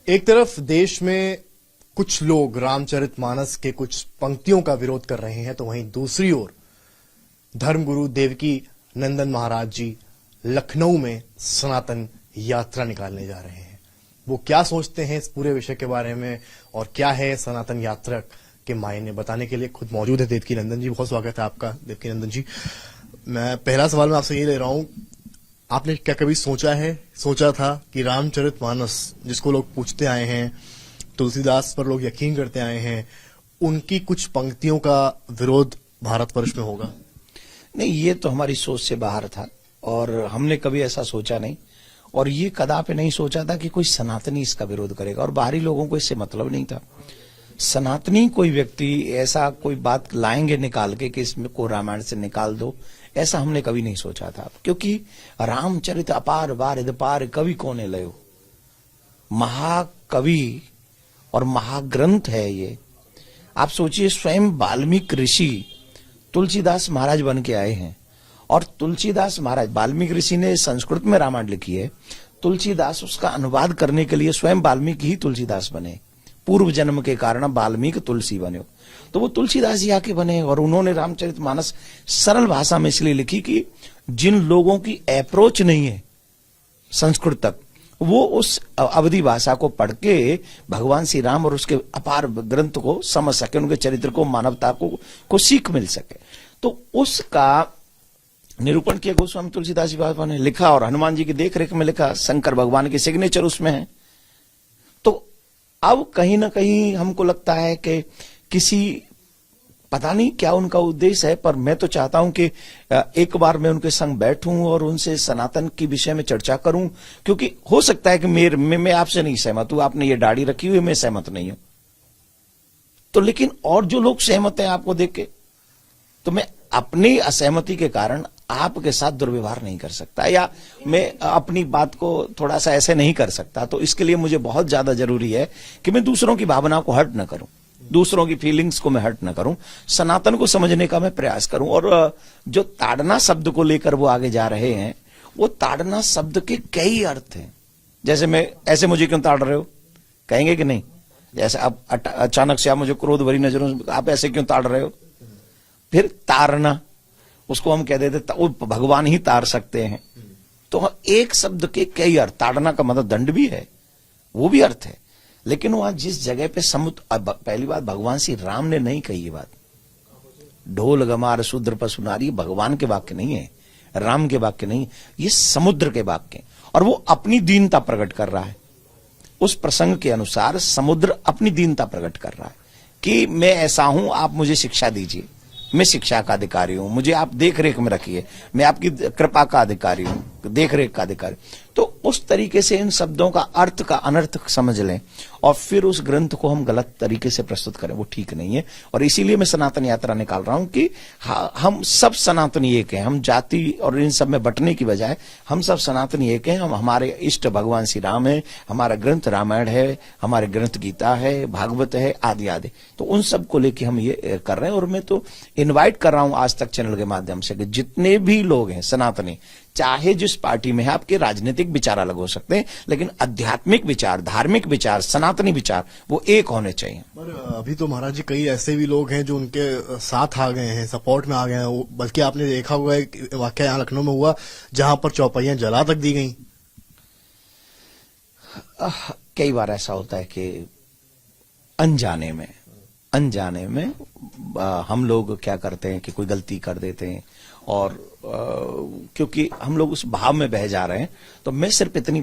एक तरफ देश में कुछ लोग रामचरितमानस के कुछ पंक्तियों का विरोध कर रहे हैं, तो वहीं दूसरी ओर धर्मगुरु देवकी नंदन महाराज जी लखनऊ में सनातन यात्रा निकालने जा रहे हैं। वो क्या सोचते हैं इस पूरे विषय के बारे में और क्या है सनातन यात्रा के मायने, बताने के लिए खुद मौजूद है देवकी नंदन जी। बहुत स्वागत है आपका देवकी नंदन जी। मैं पहला सवाल मैं आपसे ये ले रहा हूं, आपने क्या कभी सोचा था कि रामचरितमानस जिसको लोग पूछते आए हैं, तुलसीदास पर लोग यकीन करते आए हैं, उनकी कुछ पंक्तियों का विरोध भारतवर्ष में होगा? नहीं, ये तो हमारी सोच से बाहर था और हमने कभी ऐसा सोचा नहीं, और ये कदापि नहीं सोचा था कि कोई सनातनी इसका विरोध करेगा, और बाहरी लोगों को इससे मतलब नहीं था। सनातनी कोई व्यक्ति ऐसा कोई बात लाएंगे निकाल के कि इसमें को रामायण से निकाल दो, ऐसा हमने कभी नहीं सोचा था। क्योंकि रामचरित अपार बारिद पार कवि कोने लयो, महाकवि और महाग्रंथ है ये। आप सोचिए, स्वयं वाल्मीकि ऋषि तुलसीदास महाराज बन के आए हैं, और तुलसीदास महाराज, वाल्मीकि ऋषि ने संस्कृत में रामायण लिखी है, तुलसीदास उसका अनुवाद करने के लिए स्वयं वाल्मीकि ही तुलसीदास बने। पूर्व जन्म के कारण वाल्मीकि तुलसी बने, तो वो तुलसीदास जी आके बने, और उन्होंने रामचरितमानस सरल भाषा में इसलिए लिखी कि जिन लोगों की अप्रोच नहीं है संस्कृत तक, वो उस अवधि भाषा को पढ़ के भगवान श्री राम और उसके अपार ग्रंथ को समझ सके, उनके चरित्र को, मानवता को सीख मिल सके। तो उसका निरूपण किया गोस्वामी तुलसीदास जी बाबा ने लिखा, और हनुमान जी की देखरेख में लिखा, शंकर भगवान के सिग्नेचर उसमें है। तो अब कहीं ना कहीं हमको लगता है कि किसी, पता नहीं क्या उनका उद्देश्य है, पर मैं तो चाहता हूं कि एक बार मैं उनके संग बैठूं और उनसे सनातन के विषय में चर्चा करूं, क्योंकि हो सकता है कि मैं आपसे नहीं सहमत हूं, आपने ये दाढ़ी रखी हुई, मैं सहमत नहीं हूं, तो लेकिन और जो लोग सहमत हैं आपको देख के, तो मैं अपनी असहमति के कारण आपके साथ दुर्व्यवहार नहीं कर सकता, या मैं अपनी बात को थोड़ा सा ऐसे नहीं कर सकता। तो इसके लिए मुझे बहुत ज्यादा जरूरी है कि मैं दूसरों की भावना को हर्ट न करूं, दूसरों की फीलिंग्स को मैं हर्ट न करूं, सनातन को समझने का मैं प्रयास करूं। और जो ताड़ना शब्द को लेकर वो आगे जा रहे हैं, वो ताड़ना शब्द के कई अर्थ हैं। जैसे मैं ऐसे, मुझे क्यों ताड़ रहे हो कहेंगे कि नहीं? जैसे अब अचानक से आप मुझे क्रोध भरी नजरों, आप ऐसे क्यों ताड़ रहे हो? फिर तारना, उसको हम कह देते भगवान ही तार सकते हैं। तो एक शब्द के कई अर्थ, ताड़ना का मतलब दंड भी है, वो भी अर्थ है, लेकिन वहां जिस जगह पे समुद्र, पहली बात भगवान श्री राम ने नहीं कही ये बात, ढोल गमार शूद्र पशु नारी भगवान के वाक्य नहीं है, राम के वाक्य नहीं, ये समुद्र के वाक्य, और वो अपनी दीनता प्रकट कर रहा है। उस प्रसंग के अनुसार समुद्र अपनी दीनता प्रकट कर रहा है कि मैं ऐसा हूं, आप मुझे शिक्षा दीजिए, मैं शिक्षा का अधिकारी हूं, मुझे आप देख रेख में रखिए, मैं आपकी कृपा का अधिकारी हूं, देख रेख का अधिकारी। तो उस तरीके से इन शब्दों का अर्थ का अनर्थ समझ लें और फिर उस ग्रंथ को हम गलत तरीके से प्रस्तुत करें, वो ठीक नहीं है। और इसीलिए मैं सनातन यात्रा निकाल रहा हूं कि हम सब सनातनी एक हैं, हम जाति और इन सब में बंटने की बजाय हम सब सनातनी एक हैं। हम, हमारे इष्ट भगवान श्री राम है, हमारा ग्रंथ रामायण है, हमारे ग्रंथ गीता है, भागवत है, आदि आदि। तो उन सब को लेके हम ये कर रहे हैं, और मैं तो इन्वाइट कर रहा हूं आज तक चैनल के माध्यम से कि जितने भी लोग हैं सनातनी, चाहे जिस पार्टी में है, आपके राजनीतिक विचार अलग हो सकते हैं, लेकिन आध्यात्मिक विचार, धार्मिक विचार, सनातनी विचार वो एक होने चाहिए। पर अभी तो महाराज जी कई ऐसे भी लोग हैं जो उनके साथ आ गए हैं, सपोर्ट में आ गए हैं, बल्कि आपने देखा हुआ है वाकया यहाँ लखनऊ में हुआ जहां पर चौपाइयां जला तक दी गई। कई बार ऐसा होता है कि अनजाने में हम लोग क्या करते हैं कि कोई गलती कर देते हैं, और क्योंकि हम लोग उस भाव में बह जा रहे हैं, तो मैं सिर्फ इतनी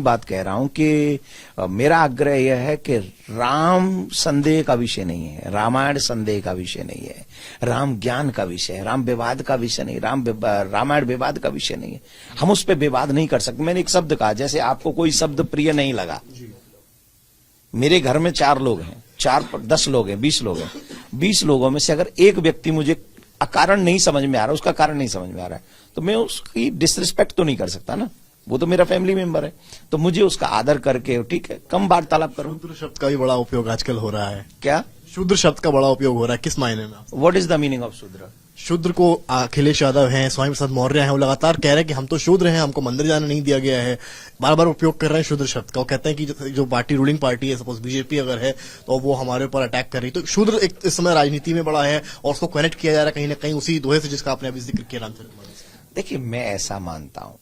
बात कह रहा हूं कि मेरा आग्रह यह है कि राम संदेह का विषय नहीं है, रामायण संदेह का विषय नहीं है, राम ज्ञान का विषय है, राम विवाद का विषय नहीं, रामायण विवाद का विषय नहीं है। हम उस पर विवाद नहीं कर सकते। मैंने एक शब्द कहा, जैसे आपको कोई शब्द प्रिय नहीं लगा, मेरे घर में 4 लोग हैं, 10 लोग हैं, 20 लोग हैं, 20 लोगों में से अगर एक व्यक्ति मुझे कारण नहीं समझ में आ रहा, उसका कारण नहीं समझ में आ रहा है, तो मैं उसकी डिसरिस्पेक्ट तो नहीं कर सकता ना, वो तो मेरा फैमिली मेंबर है, तो मुझे उसका आदर करके ठीक है कम वार्तालाप करूं। शूद्र शब्द का भी बड़ा उपयोग आजकल हो रहा है। क्या शूद्र शब्द का बड़ा उपयोग हो रहा है, किस मायने में? What is the meaning of शूद्र? शूद्र को अखिलेश यादव हैं, स्वामी प्रसाद मौर्य हैं, वो लगातार कह रहे हैं कि हम तो शूद्र हैं, हमको मंदिर जाने नहीं दिया गया है। बार बार उपयोग कर रहे हैं शूद्र शब्द का। वो कहते हैं कि जो पार्टी रूलिंग पार्टी है, सपोज बीजेपी अगर है, तो वो हमारे ऊपर अटैक कर रही है। तो शूद्र एक इस समय राजनीति में बड़ा है और उसको कनेक्ट किया जा रहा है कहीं ना कहीं उसी दोहे से जिसका आपने अभी जिक्र किया, रामचरित मानस। देखिए, मैं ऐसा मानता हूं,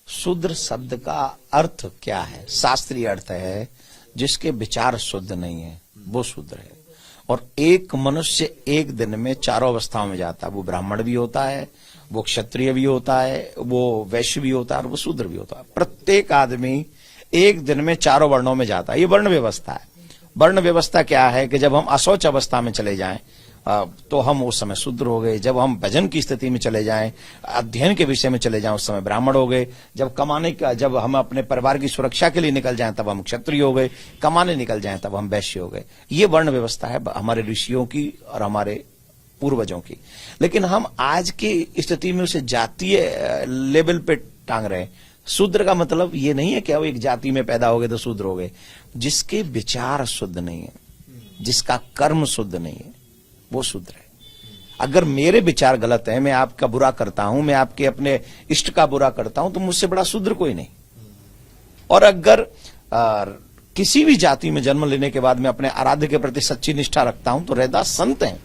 शूद्र शब्द का अर्थ क्या है? शास्त्रीय अर्थ है जिसके विचार शुद्ध नहीं है, वो शूद्र है। और एक मनुष्य एक दिन में चारों अवस्थाओं में जाता है। वो ब्राह्मण भी होता है, वो क्षत्रिय भी होता है, वो वैश्य भी होता है और वो शूद्र भी होता है। प्रत्येक आदमी एक दिन में चारों वर्णों में जाता है। ये वर्ण व्यवस्था है। वर्ण व्यवस्था क्या है कि जब हम अशौच अवस्था में चले जाएं तो हम उस समय शूद्र हो गए। जब हम भजन की स्थिति में चले जाएं, अध्ययन के विषय में चले जाएं, उस समय ब्राह्मण हो गए। जब कमाने का, जब हम अपने परिवार की सुरक्षा के लिए निकल जाएं तब हम क्षत्रिय हो गए। कमाने निकल जाएं तब हम वैश्य हो गए। ये वर्ण व्यवस्था है हमारे ऋषियों की और हमारे पूर्वजों की। लेकिन हम आज की स्थिति में उसे जातीय लेवल पे टांग रहे हैं। शूद्र का मतलब ये नहीं है कि वो एक जाति में पैदा हो गए तो शूद्र हो गए। जिसके विचार शुद्ध नहीं है, जिसका कर्म शुद्ध नहीं है, वो शूद्र है। अगर मेरे विचार गलत है, मैं आपका बुरा करता हूं, मैं आपके अपने इष्ट का बुरा करता हूं, तो मुझसे बड़ा शूद्र कोई नहीं। और अगर किसी भी जाति में जन्म लेने के बाद मैं अपने आराध्य के प्रति सच्ची निष्ठा रखता हूं तो रैदास संत हैं।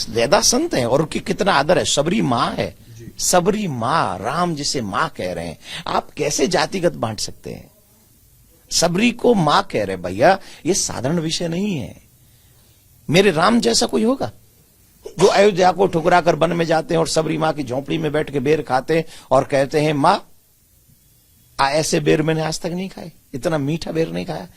रैदास संत हैं और उनकी कितना आदर है। सबरी मां है, सबरी मां, राम जिसे मां कह रहे हैं। आप कैसे जातिगत बांट सकते हैं? सबरी को मां कह रहे भैया, ये साधारण विषय नहीं है। मेरे राम जैसा कोई होगा जो अयोध्या को ठुकरा कर वन में जाते हैं और सबरी मां की झोंपड़ी में बैठ के बेर खाते हैं और कहते हैं मां ऐसे बेर मैंने आज तक नहीं खाए, इतना मीठा बेर नहीं खाया।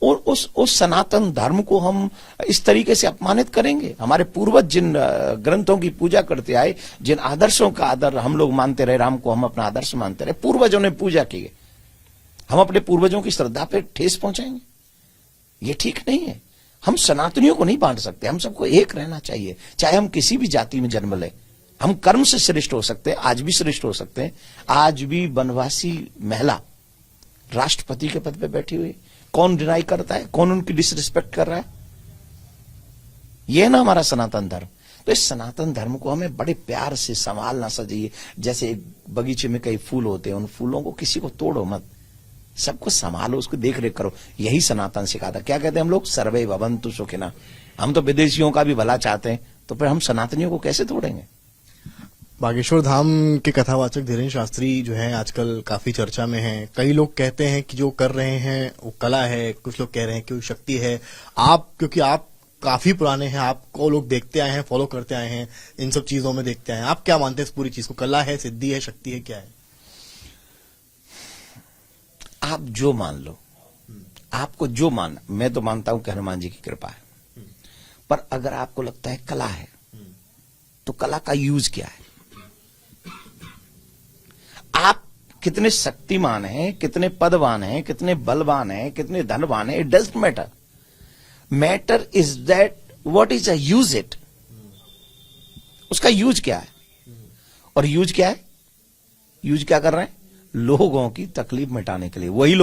और उस सनातन धर्म को हम इस तरीके से अपमानित करेंगे? हमारे पूर्वज जिन ग्रंथों की पूजा करते आए, जिन आदर्शों का आदर हम लोग मानते रहे, राम को हम अपना आदर्श मानते रहे, पूर्वजों ने पूजा की है, हम अपने पूर्वजों की श्रद्धा पे ठेस पहुंचाएंगे? ये ठीक नहीं है। हम सनातनियों को नहीं बांट सकते। हम सबको एक रहना चाहिए, चाहे हम किसी भी जाति में जन्म लें। हम कर्म से श्रेष्ठ हो सकते हैं, आज भी श्रेष्ठ हो सकते हैं। आज भी वनवासी महिला राष्ट्रपति के पद पे बैठी हुई, कौन डिनाई करता है? कौन उनकी डिसरिस्पेक्ट कर रहा है? यह है ना हमारा सनातन धर्म। तो इस सनातन धर्म को हमें बड़े प्यार से संभालना चाहिए। जैसे एक बगीचे में कई फूल होते हैं, उन फूलों को किसी को तोड़ो मत, सबको संभालो, उसको देख रेख करो। यही सनातन सिखाता। क्या कहते हैं हम लोग? सर्वे भवन्तु सुखिनः। हम तो विदेशियों का भी भला चाहते हैं, तो फिर हम सनातनियों को कैसे तोड़ेंगे? बागेश्वर धाम के कथावाचक धीरेन्द्र शास्त्री जो हैं आजकल काफी चर्चा में हैं। कई लोग कहते हैं कि जो कर रहे हैं वो कला है, कुछ लोग कह रहे हैं कि वो शक्ति है। आप, क्योंकि आप काफी पुराने हैं, आपको लोग देखते आए हैं, फॉलो करते आए हैं, इन सब चीजों में देखते आए हैं, आप क्या मानते हैं इस पूरी चीज को? कला है, सिद्धि है, शक्ति है, क्या है? आप जो मान लो, आपको जो मानना। मैं तो मानता हूं कि हनुमान जी की कृपा है। पर अगर आपको लगता है कला है, तो कला का यूज क्या है? आप कितने शक्तिमान हैं, कितने पदवान हैं, कितने बलवान हैं, कितने धनवान हैं, it doesn't matter. Matter is that what is a use it. उसका यूज क्या है? और यूज क्या है? यूज क्या कर रहे हैं? लोगों की तकलीफ मिटाने के लिए। वही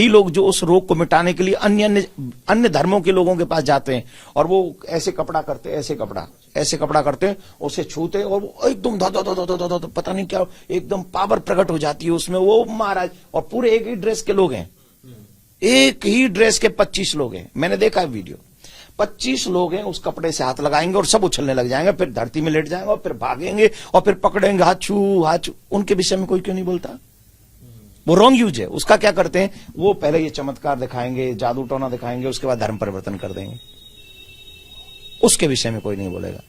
लोग जो उस रोग को मिटाने के लिए अन्य धर्मों के लोगों के पास जाते हैं और वो ऐसे कपड़ा करते, ऐसे कपड़ा करते, उसे छूते और वो एकदम धो पता नहीं क्या, एकदम पावर प्रकट हो जाती है उसमें। वो महाराज, और पूरे एक ही ड्रेस के लोग हैं, एक ही ड्रेस के 25 लोग हैं। मैंने देखा है वीडियो। 25 लोग हैं, उस कपड़े से हाथ लगाएंगे और सब उछलने लग जाएंगे, फिर धरती में लेट जाएंगे और फिर भागेंगे और फिर पकड़ेंगे, हाथ छू। उनके विषय में कोई क्यों नहीं बोलता? वो रॉन्ग यूज है। उसका क्या करते हैं? वो पहले ये चमत्कार दिखाएंगे, जादू टोना दिखाएंगे, उसके बाद धर्म परिवर्तन कर देंगे। उसके विषय में कोई नहीं बोलेगा।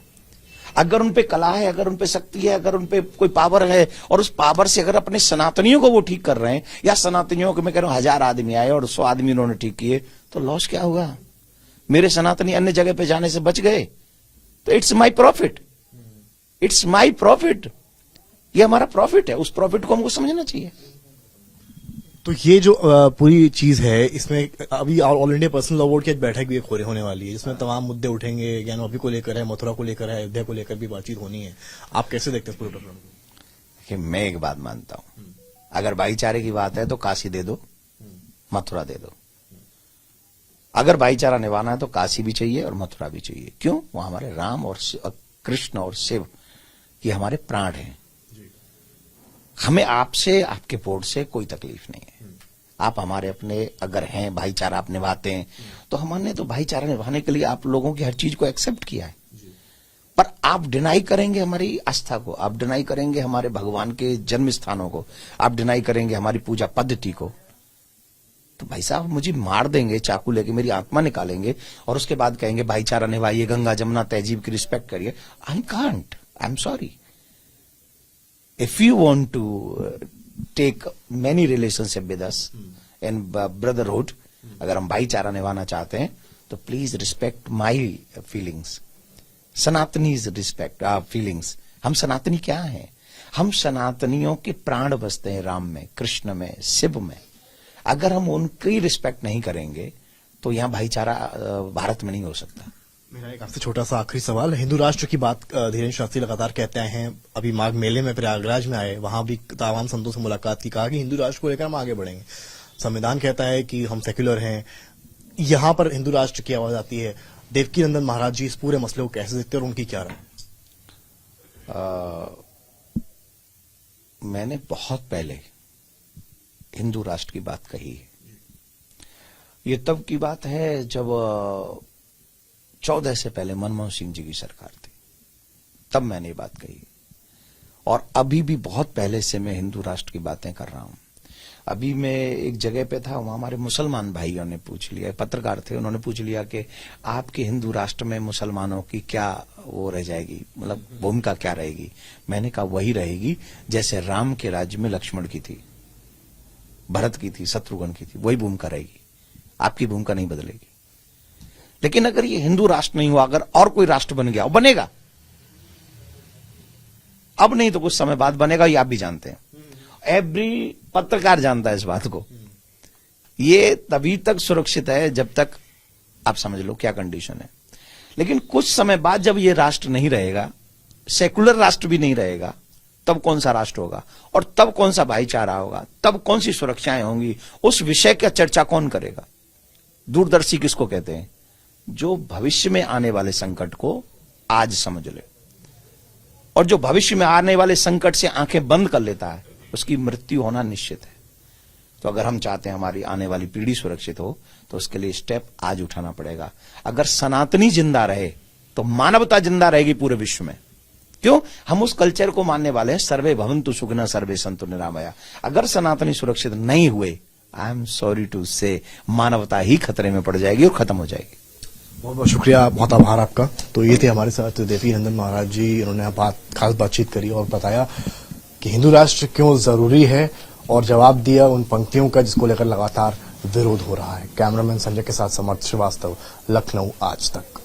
अगर उन पे कला है, अगर उन पे शक्ति है, अगर उन पे कोई पावर है और उस पावर से अगर अपने सनातनियों को वो ठीक कर रहे हैं, या सनातनियों को मैं कह रहा हूं 1000 आदमी आए और 100 आदमी उन्होंने ठीक किए, तो लॉस क्या हुआ? मेरे सनातनी अन्य जगह पे जाने से बच गए, तो it's my profit, it's my profit. ये हमारा प्रॉफिट है, उस प्रॉफिट को हमको समझना चाहिए। तो ये जो पूरी चीज है, इसमें अभी all India personal law board की बैठक भी एक होने वाली है, जिसमें तमाम मुद्दे उठेंगे। ज्ञानवापी को लेकर है, मथुरा को लेकर है, अयोध्या को लेकर भी बातचीत होनी है। आप कैसे देखते हैं पूरे प्रकरण को? कि मैं एक बात मानता हूं, अगर भाईचारे की बात है तो काशी दे दो, मथुरा दे दो। अगर भाईचारा निभाना है तो काशी भी चाहिए और मथुरा भी चाहिए। क्यों? वो हमारे राम और कृष्ण और शिव ये हमारे प्राण हैं। हमें आपसे, आपके वोट से कोई तकलीफ नहीं है। आप हमारे अपने अगर हैं, भाईचारा आप निभाते हैं, तो हमने तो भाईचारा निभाने के लिए आप लोगों की हर चीज को एक्सेप्ट किया है। पर आप डिनाई करेंगे हमारी आस्था को, आप डिनाई करेंगे हमारे भगवान के जन्म स्थानों को, आप डिनाई करेंगे हमारी पूजा पद्धति को, तो भाई साहब मुझे मार देंगे, चाकू लेके मेरी आत्मा निकालेंगे और उसके बाद कहेंगे भाईचारा निभाइए, गंगा जमुना तहजीब की रिस्पेक्ट करिए। I can't, I am sorry. If you want to take many relationship with us and brotherhood, अगर हम भाईचारा निभाना चाहते हैं तो please respect my feelings. Sanatanis respect our feelings. हम सनातनी क्या हैं? हम सनातनियों के प्राण बसते हैं राम में, कृष्ण में, शिव में। अगर हम उनकी रिस्पेक्ट नहीं करेंगे तो यहां भाईचारा भारत में नहीं हो सकता। मेरा एक आपसे छोटा सा आखिरी सवाल, हिंदू राष्ट्र की बात धीरेन्द्र शास्त्री लगातार कहते हैं। अभी माघ मेले में प्रयागराज में आए, वहां भी तमाम संतों से मुलाकात की, कहा कि हिंदू राष्ट्र को लेकर हम आगे बढ़ेंगे। संविधान कहता है कि हम सेक्युलर हैं, यहां पर हिंदू राष्ट्र की आवाज आती है। देवकी नंदन महाराज जी इस पूरे मसले को कैसे देखते हैं और उनकी क्या राय? मैंने बहुत पहले हिंदू राष्ट्र की बात कही है। ये तब की बात है जब 14 से पहले मनमोहन सिंह जी की सरकार थी, तब मैंने ये बात कही। और अभी भी बहुत पहले से मैं हिंदू राष्ट्र की बातें कर रहा हूं। अभी मैं एक जगह पे था, वहां हमारे मुसलमान भाइयों ने पूछ लिया, पत्रकार थे, उन्होंने पूछ लिया कि आपके हिंदू राष्ट्र में मुसलमानों की क्या वो रह जाएगी, मतलब भूमिका क्या रहेगी? मैंने कहा वही रहेगी जैसे राम के राज्य में लक्ष्मण की थी, भरत की थी, शत्रुघ्न की थी, वही भूमिका रहेगी। आपकी भूमिका नहीं बदलेगी। लेकिन अगर ये हिंदू राष्ट्र नहीं हुआ, अगर और कोई राष्ट्र बन गया, बनेगा, अब नहीं तो कुछ समय बाद बनेगा, ये आप भी जानते हैं। एवरी पत्रकार जानता है इस बात को। ये तभी तक सुरक्षित है जब तक आप समझ लो क्या कंडीशन है। लेकिन कुछ समय बाद जब ये राष्ट्र नहीं रहेगा, सेकुलर राष्ट्र भी नहीं रहेगा, तब कौन सा राष्ट्र होगा और तब कौन सा भाईचारा होगा, तब कौन सी सुरक्षाएं होंगी, उस विषय का चर्चा कौन करेगा? दूरदर्शी किसको कहते हैं? जो भविष्य में आने वाले संकट को आज समझ ले, और जो भविष्य में आने वाले संकट से आंखें बंद कर लेता है, उसकी मृत्यु होना निश्चित है। तो अगर हम चाहते हैं हमारी आने वाली पीढ़ी सुरक्षित हो, तो उसके लिए स्टेप आज उठाना पड़ेगा। अगर सनातनी जिंदा रहे तो मानवता जिंदा रहेगी पूरे विश्व में। क्यों? हम उस कल्चर को मानने वाले हैं, सर्वे भवन्तु सुखिनः सर्वे सन्तु निरामया। अगर सनातनी सुरक्षित नहीं हुए, आई एम सॉरी टू से, मानवता ही खतरे में पड़ जाएगी और खत्म हो जाएगी। बहुत बहुत शुक्रिया, बहुत आभार आपका। तो ये थे हमारे साथ देवकी नंदन महाराज जी। उन्होंने खास बातचीत करी और बताया कि हिंदू राष्ट्र क्यों जरूरी है और जवाब दिया उन पंक्तियों का जिसको लेकर लगातार विरोध हो रहा है। कैमरामैन संजय के साथ समर्थ श्रीवास्तव, लखनऊ आज तक।